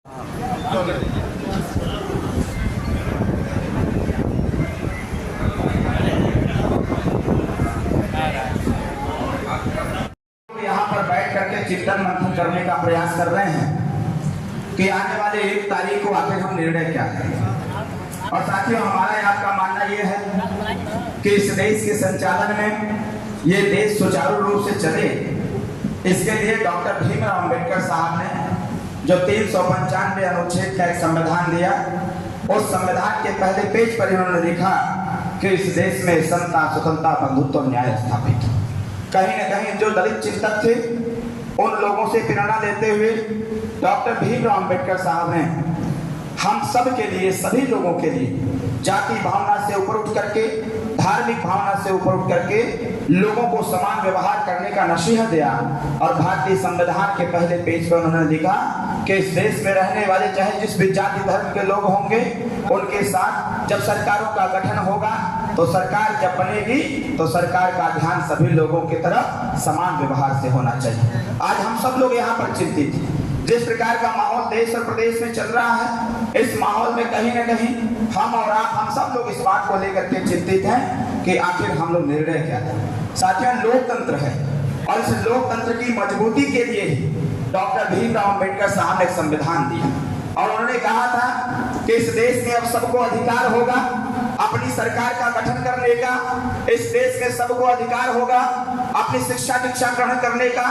यहाँ पर बैठ करके चिंतन मंथन करने का प्रयास कर रहे हैं कि आने वाले 1 तारीख को आखिर हम निर्णय क्या करें। और साथियों, हमारा यहाँ का मानना यह है कि इस देश के संचालन में ये देश सुचारू रूप से चले, इसके लिए डॉक्टर भीमराव अंबेडकर साहब ने जो 395 अनुच्छेद का एक संविधान दिया, उस संविधान के पहले पेज पर इन्होंने लिखा कि इस देश में समता, स्वतंत्रता, बंधुत्व और न्याय स्थापित। कहीं न कहीं जो दलित चिंतक थे, उन लोगों से प्रेरणा लेते हुए डॉक्टर भीमराव अंबेडकर साहब ने हम सब के लिए, सभी लोगों के लिए जाति भावना से ऊपर उठ करके, धार्मिक भावना से ऊपर उठ करके लोगों को समान व्यवहार करने का नसीहत दिया। और भारतीय संविधान के पहले पेज पर उन्होंने लिखा कि इस देश में रहने वाले चाहे जिस भी जाति धर्म के लोग होंगे, उनके साथ जब सरकारों का गठन होगा तो सरकार जब बनेगी तो सरकार का ध्यान सभी लोगों की तरफ समान व्यवहार से होना चाहिए। आज हम सब लोग यहाँ पर चिंतित हैं। जिस प्रकार का माहौल देश और प्रदेश में चल रहा है, इस माहौल में कहीं न कहीं हम और आप, हम सब लोग इस बात को लेकर के चिंतित हैं कि आखिर हम लोग निर्णय क्या करें। साथियों, लोकतंत्र है और इस लोकतंत्र की मजबूती के लिए ही डॉक्टर भीमराव अंबेडकर साहब ने संविधान दिया और उन्होंने कहा था कि इस देश में अब सबको अधिकार होगा अपनी सरकार का गठन करने का, इस देश में सबको अधिकार होगा अपनी शिक्षा दीक्षा ग्रहण करने का,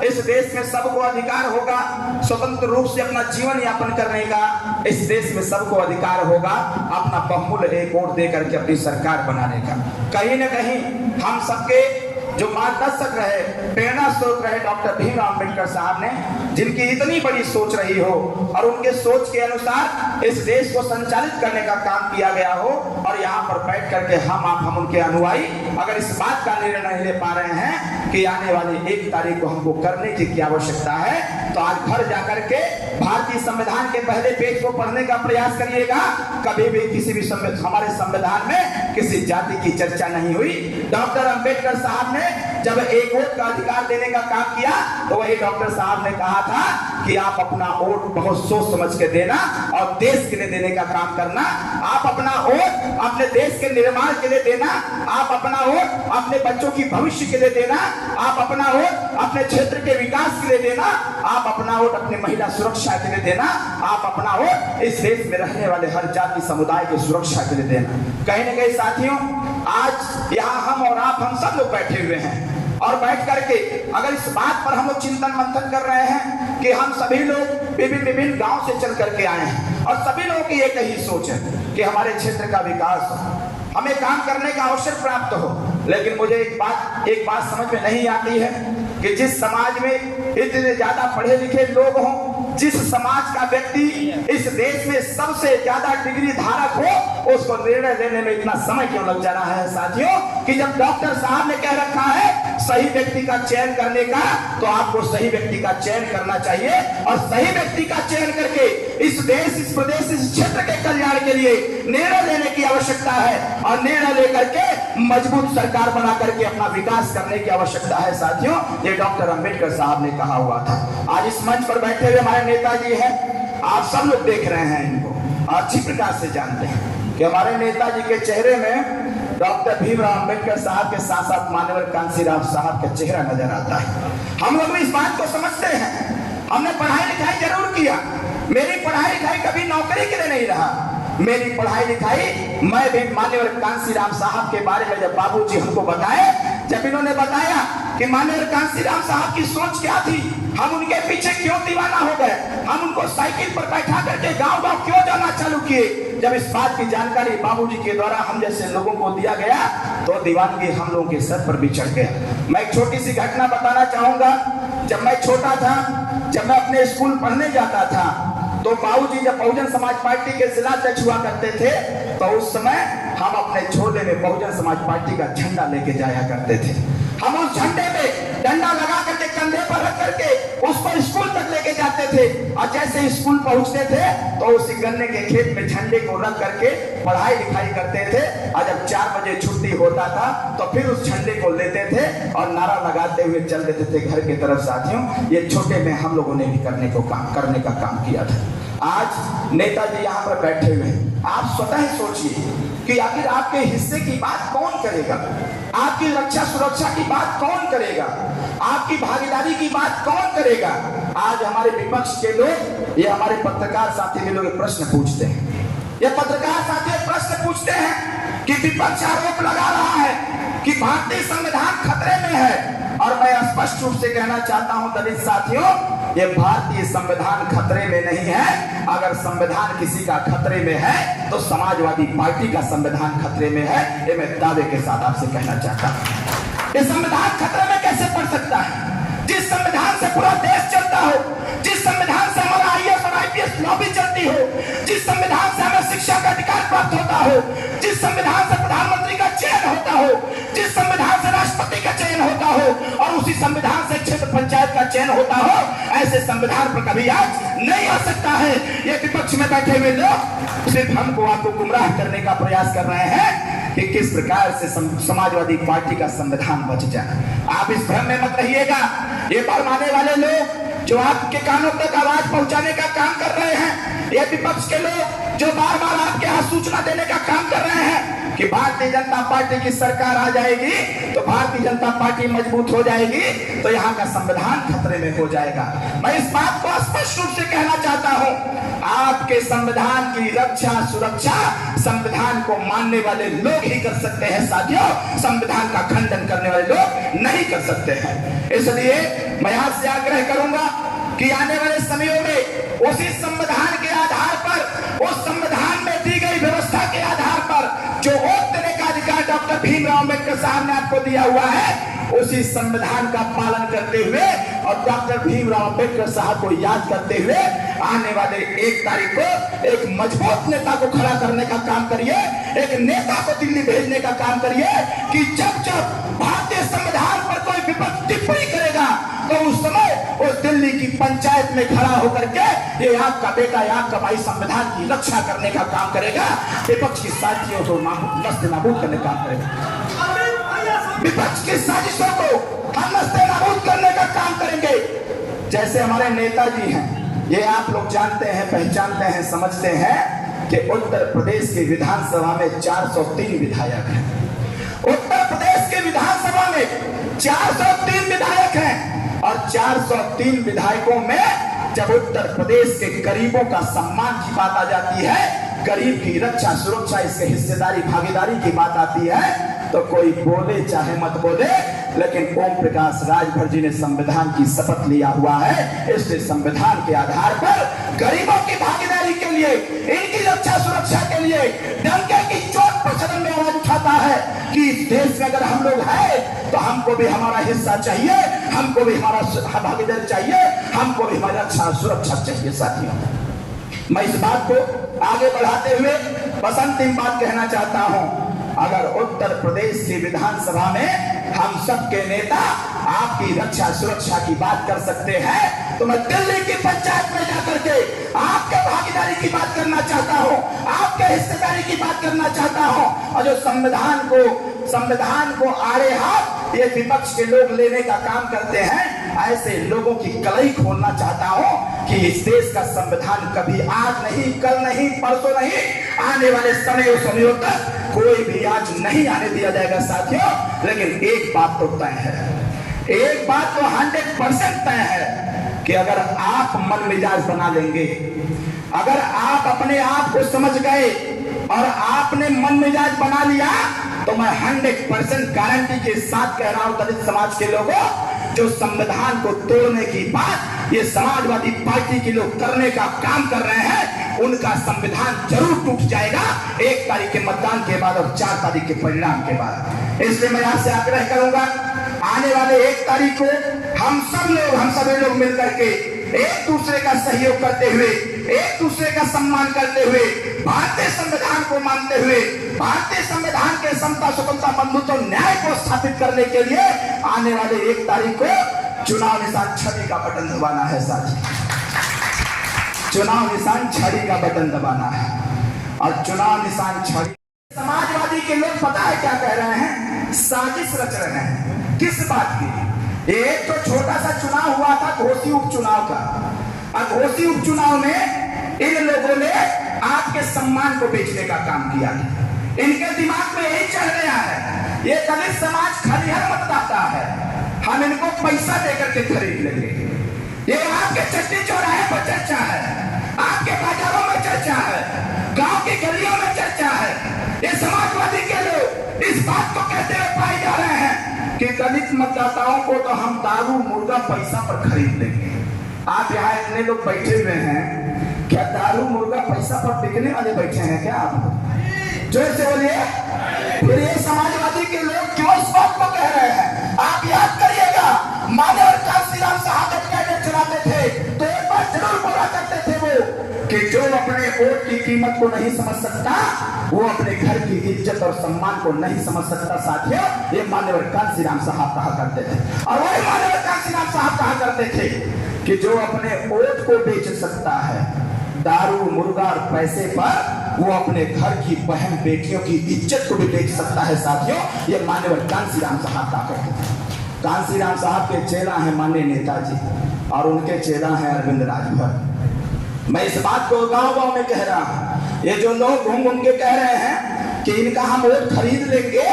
इस देश में सबको अधिकार होगा स्वतंत्र रूप से अपना जीवन यापन करने का, इस देश में सबको अधिकार होगा अपना बहुमूल्य एक वोट दे करके अपनी सरकार बनाने का। कहीं न कहीं हम सबके जो मार्गदर्शक रहे, प्रेरणा स्रोत रहे डॉक्टर भीमराव अंबेडकर साहब ने, जिनकी इतनी बड़ी सोच रही हो और उनके सोच के अनुसार इस देश को संचालित करने का काम किया गया हो, और यहाँ पर बैठ करके हम उनके अनुयायी अगर इस बात का निर्णय नहीं ले पा रहे हैं कि आने वाली 1 तारीख को हमको करने की क्या आवश्यकता है, तो आज घर जाकर के भारतीय संविधान के पहले पेज को पढ़ने का प्रयास करिएगा। कभी भी किसी भी हमारे संविधान में किसी जाति की चर्चा नहीं हुई। डॉक्टर अंबेडकर साहब ने जब एक वोट का अधिकार देने का काम किया तो वही डॉक्टर साहब ने कहा था कि आप अपना वोट बहुत सोच समझ के देना और देश के लिए देने का काम करना। आप अपना वोट अपने देश के निर्माण के लिए देना, आप अपना वोट अपने बच्चों की भविष्य के लिए देना, आप अपना वोट अपने क्षेत्र के विकास के लिए देना, आप अपना वोट अपने महिला सुरक्षा के लिए देना, आप अपना वोट इस देश में रहने वाले हर जाति समुदाय की सुरक्षा के लिए देना। कहीं न कहीं साथियों, आज यहाँ हम और आप, हम सब लोग बैठे हुए हैं और बैठ करके अगर इस बात पर हम लोग चिंतन मंथन कर रहे हैं कि हम सभी लोग विभिन्न गांव से चल करके आए हैं और सभी लोगों की एक ही सोच है कि हमारे क्षेत्र का विकास हो, हमें काम करने का अवसर प्राप्त हो। लेकिन मुझे एक बात समझ में नहीं आती है कि जिस समाज में इतने ज्यादा पढ़े लिखे लोग हों, जिस समाज का व्यक्ति इस देश में सबसे ज्यादा डिग्री धारक हो, उसको निर्णय लेने में इतना समय क्यों लग जा रहा है साथियों, कि जब डॉक्टर साहब ने कह रखा है सही व्यक्ति का चयन करने का, तो आपको सही व्यक्ति का चयन करना चाहिए और सही व्यक्ति का चयन करके इस देश, इस प्रदेश, इस क्षेत्र के कल्याण के लिए निर्णय लेने की आवश्यकता है और निर्णय लेकर के मजबूत सरकार बना करके अपना विकास करने की आवश्यकता है साथियों। ये डॉक्टर अंबेडकर साहब ने कहा हुआ था। आज इस मंच पर बैठे हुए हमारे नेताजी हैं, आप सब लोग देख रहे हैं इनको, अच्छी प्रकार से जानते हैं कि हमारे नेताजी के चेहरे में डॉक्टर भीमराव अंबेडकर साहब के साथ साथ माननीय कांशीराम साहब का चेहरा नजर आता है। हम लोग भी इस बात को समझते हैं, हमने पढ़ाई लिखाई जरूर किया, मेरी पढ़ाई लिखाई कभी नौकरी के लिए नहीं रहा। मेरी पढ़ाई लिखाई, मैं भी माननीय कांशीराम साहब के बारे में जब बाबूजी हमको बताए, जब इन्होंने बताया कि माननीय कांशीराम साहब की सोच क्या थी, हम उनके पीछे क्यों दीवाना हो गए, हम उनको साइकिल पर बैठा करके गांव-गांव क्यों जाना चालू किए, जब इस बात की जानकारी बाबूजी के द्वारा हम जैसे लोगों को दिया गया तो दीवानगी हम लोगों के सर पर भी चढ़ गया। मैं एक छोटी सी घटना बताना चाहूंगा। जब मैं छोटा था, जब मैं अपने स्कूल पढ़ने जाता था, तो बाबूजी जब बहुजन समाज पार्टी के जिला अध्यक्ष हुआ करते थे, तो उस समय हम अपने झोले में बहुजन समाज पार्टी का झंडा लेके जाया करते थे। हम उस झंडे पे डंडा लगा करके कंधे पर रख करके उसको स्कूल तक लेके जाते थे और जैसे स्कूल पहुंचते थे तो उसी गन्ने के खेत में झंडे को रख करके पढ़ाई लिखाई करते थे और जब 4 बजे छुट्टी होता था तो फिर उस झंडे को लेते थे और नारा लगाते हुए चल देते थे घर की तरफ। साथियों, ये छोटे में हम लोगों ने भी करने का काम किया था। आज नेताजी यहाँ पर बैठे हुए हैं। आप स्वतः सोचिए कि आखिर आपके हिस्से की बात कौन करेगा, आपकी रक्षा सुरक्षा की बात कौन करेगा, आपकी भागीदारी की बात कौन करेगा। आज हमारे विपक्ष के लोग, ये हमारे पत्रकार साथी के लोग प्रश्न पूछते हैं, ये पत्रकार साथी प्रश्न पूछते हैं कि विपक्ष आरोप लगा रहा है कि भारतीय संविधान खतरे में है। और मैं स्पष्ट रूप से कहना चाहता हूं दलित साथियों, ये भारतीय संविधान खतरे में नहीं है। अगर संविधान किसी का खतरे में है तो समाजवादी पार्टी का संविधान खतरे में है। ये मैं दावे के साथ आपसे कहना चाहता हूं। ये संविधान खतरे में कैसे पड़ सकता है? जिस संविधान से पूरा देश चलता हो, जिस संविधान से हमारा आईएएस और आईपीएस लॉबी चलती हो, जिस संविधान से हमें शिक्षा का अधिकार प्राप्त होता हो, जिस संविधान से प्रधानमंत्री का चयन होता हो, जिस संविधान से राष्ट्रपति का चयन होता हो और उसी संविधान से क्षेत्र पंचायत का चयन होता हो, ऐसे संविधान पर कभी आज नहीं आ सकता है। ये विपक्ष में बैठे हुए लोग सिर्फ हमको आपको गुमराह करने का प्रयास कर रहे हैं कि किस प्रकार से समाजवादी पार्टी का संविधान बच जाए। आप इस भ्रम में मत रहिएगा। ये भरमाने वाले लोग जो आपके कानों तक आवाज पहुंचाने का काम कर रहे हैं, ये विपक्ष के लोग जो बार बार आपके यहाँ सूचना देने का काम कर रहे हैं कि भारतीय जनता पार्टी की सरकार आ जाएगी तो भारतीय जनता पार्टी मजबूत हो जाएगी, तो यहाँ का संविधान खतरे में हो जाएगा। मैं इस बात को स्पष्ट रूप से कहना चाहता हूँ, आपके संविधान की रक्षा सुरक्षा संविधान को मानने वाले लोग ही कर सकते हैं साथियों, संविधान का खंडन करने वाले लोग नहीं कर सकते हैं। इसलिए मैं आपसे आग्रह करूंगा कि आने वाले समयों में उसी संविधान के आधार पर, उस संविधान में दी गई व्यवस्था के आधार पर जो वोट देने का अधिकार डॉक्टर भीमराव अम्बेडकर साहब ने आपको दिया हुआ है, उसी संविधान का पालन करते हुए और डॉक्टर भीमराव अम्बेडकर साहब को याद करते हुए आने वाले 1 तारीख को एक मजबूत नेता को खड़ा करने का काम करिए, एक नेता को दिल्ली भेजने का काम करिए कि जब जब भारतीय संविधान पर कोई विपक्ष टिप्पणी करेगा तो उस समय उस दिल्ली की पंचायत में खड़ा होकर के ये आपका बेटा या आपका भाई संविधान की रक्षा करने का काम करेगा, विपक्ष की साजिशों को नस्ते नाबूद करने का काम करेगा, विपक्ष की साजिशों को हम नस्ते नाबूद करने का काम करेंगे। जैसे हमारे नेताजी हैं, ये आप लोग जानते हैं, पहचानते हैं, समझते हैं कि उत्तर प्रदेश की विधानसभा में 403 विधायक हैं। उत्तर प्रदेश के विधानसभा में 403 विधायक हैं और 403 विधायकों में जब उत्तर प्रदेश के गरीबों का सम्मान की बात आ जाती है, गरीब की रक्षा सुरक्षा, इसके हिस्सेदारी भागीदारी की बात आती है, तो कोई बोले चाहे मत बोले, लेकिन ओम प्रकाश राजभर जी ने संविधान की शपथ लिया हुआ है। इसलिए संविधान के आधार पर गरीबों की भागीदारी के लिए, इनकी रक्षा सुरक्षा के लिए डंके की चोट पर सदन में आवाज उठाता है कि इस देश में अगर हम लोग हैं तो हमको भी हमारा हिस्सा चाहिए, हमको भी हमारा भागीदारी चाहिए, हमको भी हमारी रक्षा सुरक्षा चाहिए। साथियों, मैं इस बात को आगे बढ़ाते हुए बस अंतिम बात कहना चाहता हूं, अगर उत्तर प्रदेश की विधानसभा में हम सबके नेता आपकी रक्षा सुरक्षा की बात कर सकते हैं, तो मैं दिल्ली की पंचायत में जाकर के आपके भागीदारी की बात करना चाहता हूं, आपके हिस्सेदारी की बात करना चाहता हूं। और जो संविधान को आड़े हाथ ये विपक्ष के लोग लेने का काम करते हैं, ऐसे लोगों की कलई खोलना चाहता हूं कि इस देश का संविधान कभी आज नहीं, कल नहीं, परसों नहीं, आने वाले समयों तक कोई भी आज नहीं आने दिया जाएगा साथियों। लेकिन एक बात तो तय है, एक बात तो 100% तय है कि अगर आप मन मिजाज बना लेंगे, अगर आप अपने आप को समझ गए और आपने मन मिजाज बना लिया, तो मैं 100% गारंटी के साथ कह रहा हूं दलित समाज के लोगों, जो संविधान को तोड़ने की बात ये समाजवादी पार्टी के लोग करने का काम कर रहे हैं, उनका संविधान जरूर टूट जाएगा 1 तारीख के मतदान के बाद और 4 तारीख के परिणाम के बाद। इसलिए मैं आपसे आग्रह करूंगा, आने वाले 1 तारीख को हम सभी लोग मिलकर के एक दूसरे का सहयोग करते हुए, एक दूसरे का सम्मान करते हुए, भारतीय संविधान को मानते हुए, भारतीय संविधान के समता स्वतंत्रता बंधुत्व न्याय को स्थापित करने के लिए आने वाले 1 तारीख को चुनाव निशान छड़ी का बटन दबाना है साथी, चुनाव निशान छड़ी का बटन दबाना है। और चुनाव निशान छड़ी, समाजवादी के लोग पता है क्या कह रहे हैं, साजिश रच रहे हैं। किस बात की? एक तो छोटा सा चुनाव हुआ था घोसी उपचुनाव का, और घोसी उपचुनाव में इन लोगों ने आपके सम्मान को बेचने का काम किया। इनके दिमाग में यही चल गया है, ये दलित समाज खलिहर मतदाता है, हम इनको पैसा देकर के खरीद लेंगे। ये आपके चट्टी चौराहे पर चर्चा है, आपके बाजारों में चर्चा है, गांव की गलियों में चर्चा है। ये समाजवादी के लोग इस बात को कहते हुए पाए जा रहे हैं कि दलित मतदाताओं को तो हम दारू मुर्गा पैसा पर खरीद लेंगे। आप यहाँ इतने लोग बैठे हुए हैं, क्या दारू मुर्गा पैसा पर बिकने वाले बैठे हैं क्या आप? जोर से बोलिए। फिर ये समाजवादी के लोग क्यों इस बात को कह रहे हैं? आप याद करिएगा, मानव कांशीराम साहब कैडेट चलाते थे तो एक बार जरूर बोला करते थे वो कि जो अपने वोट की कीमत को नहीं समझ सकता वो अपने घर की इज्जत और सम्मान को नहीं समझ सकता। साथियों, ये मानव कांशीराम साहब कहा करते थे, और वही मानव कांशीराम साहब कहा करते थे कि जो अपने वोट को बेच सकता है दारू मुर्गा और पैसे पर, वो अपने घर की बहन बेटियों की इज्जत को भी बेच सकता है। साथियों, ये मानव कांशीराम साहब कहा करते थे। कांशीराम साहब के चेला हैं माननीय नेताजी, और उनके चेला हैं अरविंद राजभर। मैं इस बात को गांव गांव में कह रहा हूं, ये जो लोग घूम घूम के कह रहे हैं कि इनका हम वोट खरीद लेंगे,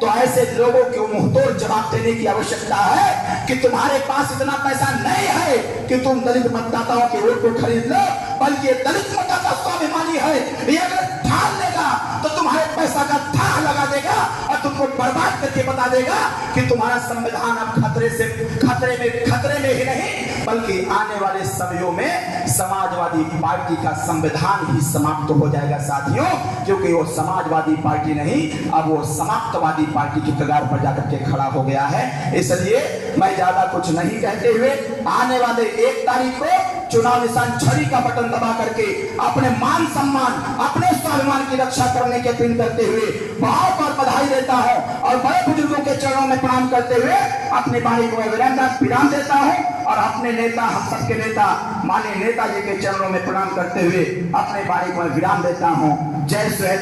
तो ऐसे लोगों को मुंहतोड़ जवाब देने की आवश्यकता है कि तुम्हारे पास इतना पैसा नहीं है कि तुम दलित मतदाताओं के वोट को खरीद लो, बल्कि दलित मतदाता स्वाभिमानी है, ये अगर ठान लेगा तो तुम्हारे पैसा का था लगा देगा और तुमको बर्बाद करके बता देगा कि तुम्हारा संविधान अब खतरे में ही नहीं, बल्कि आने वाले समयों में समाजवादी पार्टी का संविधान ही समाप्त हो जाएगा। साथियों, क्योंकि वो समाजवादी पार्टी नहीं, अब वो समाप्तवादी पार्टी की कगार पर जाकर के खड़ा हो गया है। इसलिए मैं ज्यादा कुछ नहीं कहते हुए आने वाले 1 तारीख को चुनाव निशान छड़ी का बटन दबा करके अपने मान सम्मान, अपने स्वाभिमान की रक्षा करने की अपील करते हुए बहुत बहुत बधाई देता हूं, और बड़े बुजुर्गों के चरणों में प्रणाम करते हुए अपनी वाणी को विराम देता हूं, और अपने नेता, हम सबके नेता माननीय नेताजी के चरणों में प्रणाम करते हुए अपने वाणी को विराम देता हूं। जय श्री